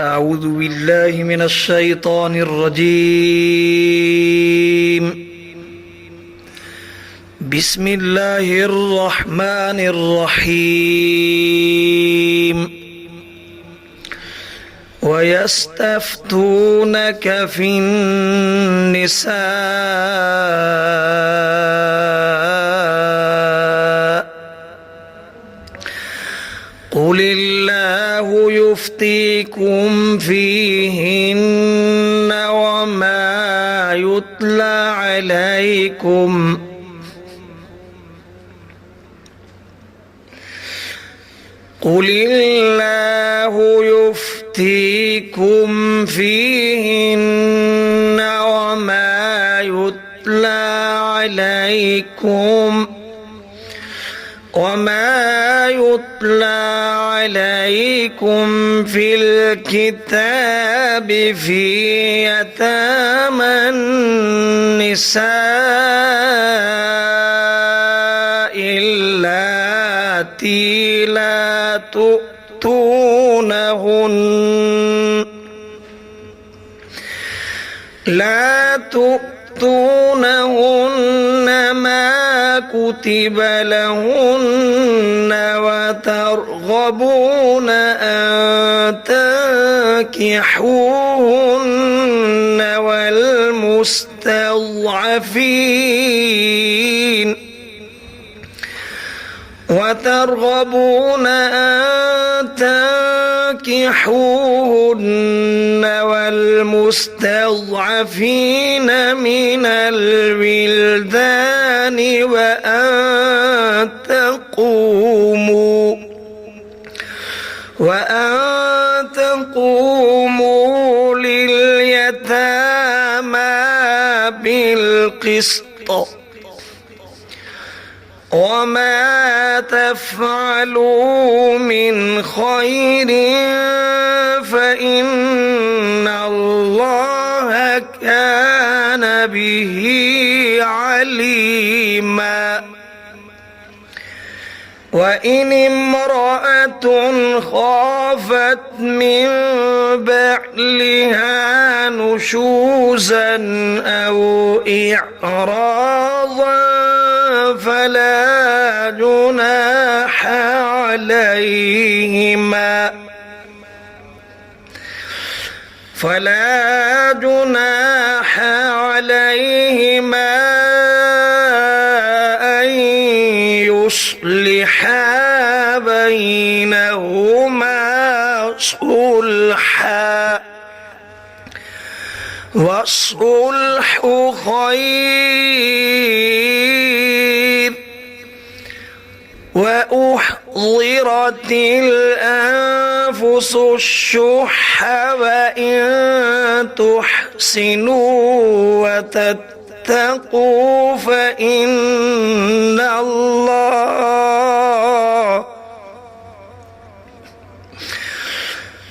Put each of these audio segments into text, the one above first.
أعوذ بالله من الشيطان الرجيم. بسم الله الرحمن الرحيم. ويستفتونك في النساء قل الله يفتيكم فيهن وما يتلى عليكم قل الله يفتيكم فيهن وما يتلى عليكم في الكتاب في يتامى النساء اللاتي لا تؤتونهن ما كتب لهن وترغبون أن تنكحوهن والمستضعفين من الولدان وأن تقوموا لليتامى بالقسط وما تفعلوا من خير فإن الله كان به عليما. وإن امرأة خافت من بعلها نشوزا أو إعراضا فلا جناح عليهما أن يصلحا بينهما صلحا والصلح خير. وأحضرت الأنفس الشح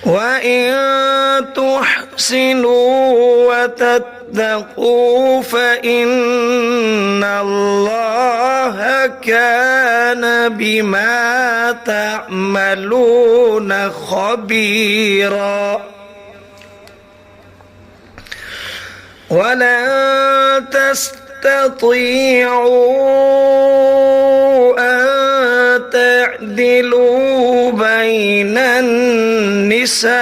وإن تحسنوا وتتقوا فإن الله كان بما تعملون خبيرا. ولن تستطيعوا أن تعدلوا بين النساء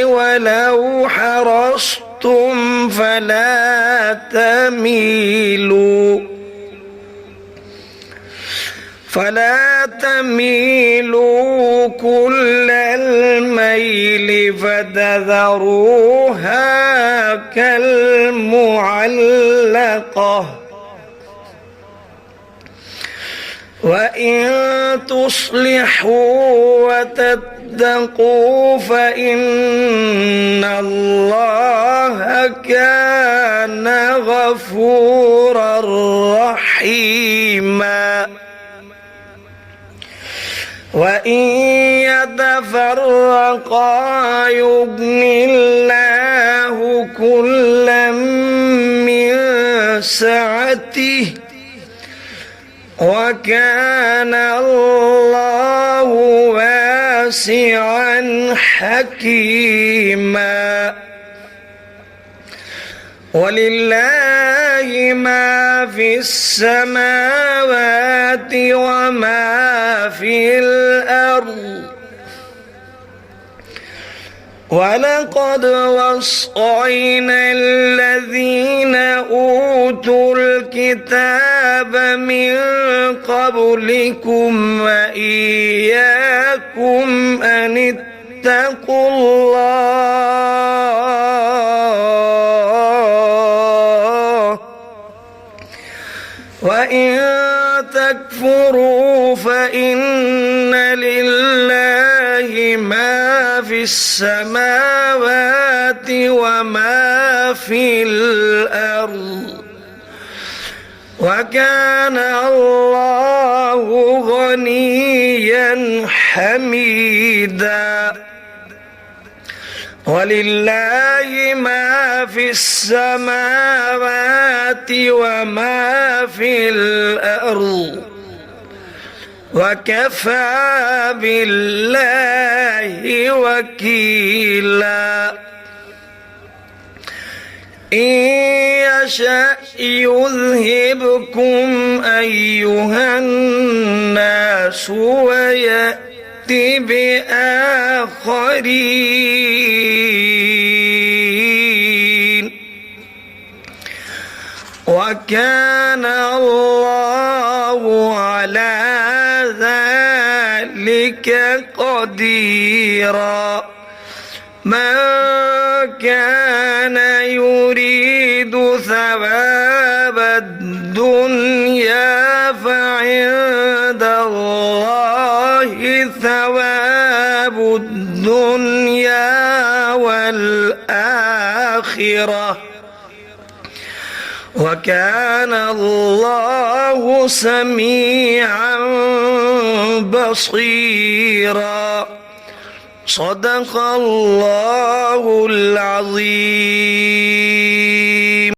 ولو حرصتم فلا تميلوا كل الميل فتذروها كالمعلقة. وإن تصلحوا وتتقوا فإن الله كان غفورا رحيما. وإن يتفرقا يغن الله كلا من سعته وكان الله واسعا حكيما ولله ما في السماوات وما في الأرض ولقد وصينا الذين أوتوا الكتاب من قبلكم وإياكم أن اتقوا الله وإن تكفروا فإن لله ما في السماوات وما في الأرض وكان الله غنيا حميدا ولله ما في السماوات وما في الأرض وكفى بالله وكيلا إن يشأ يذهبكم أيها الناس ويأت بآخرين وكان الله على ذلك قديرا من كان يريد ثواب الدنيا فعند الله ثواب الدنيا والآخرة وكان الله سميعا بصيرا صدق الله العظيم.